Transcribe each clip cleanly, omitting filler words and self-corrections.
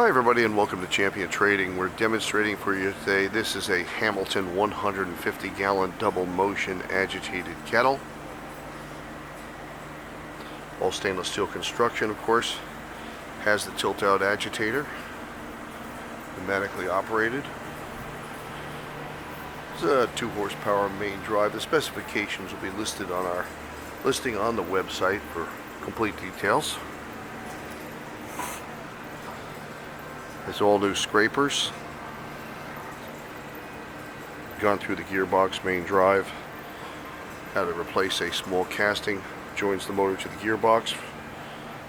Hi everybody and welcome to Champion Trading. We're demonstrating for you today. This is a Hamilton 150 gallon double motion agitated kettle. All stainless steel construction, of course. Has the tilt out agitator, pneumatically operated. It's a 2 horsepower main drive. The specifications will be listed on our listing on the website for complete details. It's all new scrapers. Gone through the gearbox main drive. Had to replace a small casting. Joins the motor to the gearbox.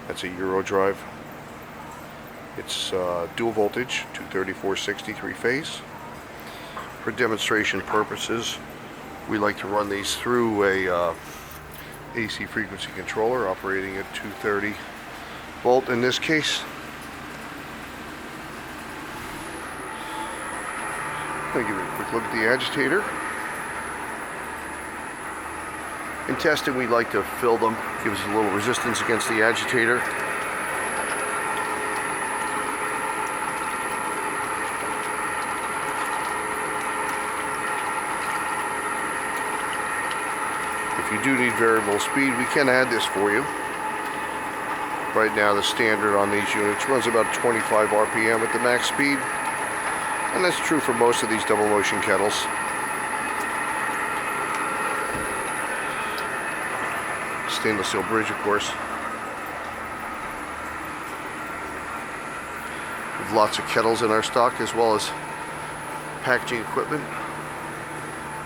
That's a Euro drive. It's dual voltage, 230/460 3-phase. For demonstration purposes, we like to run these through a AC frequency controller operating at 230 volt in this case. I'll give you a quick look at the agitator. In testing, we like to fill them, gives us a little resistance against the agitator. If you do need variable speed, we can add this for you. Right now, the standard on these units runs about 25 RPM at the max speed. And that's true for most of these double motion kettles. Stainless steel bridge, of course. We have lots of kettles in our stock as well as packaging equipment.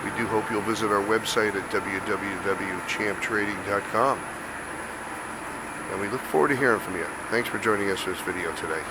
We do hope you'll visit our website at www.champtrading.com. And we look forward to hearing from you. Thanks for joining us for this video today.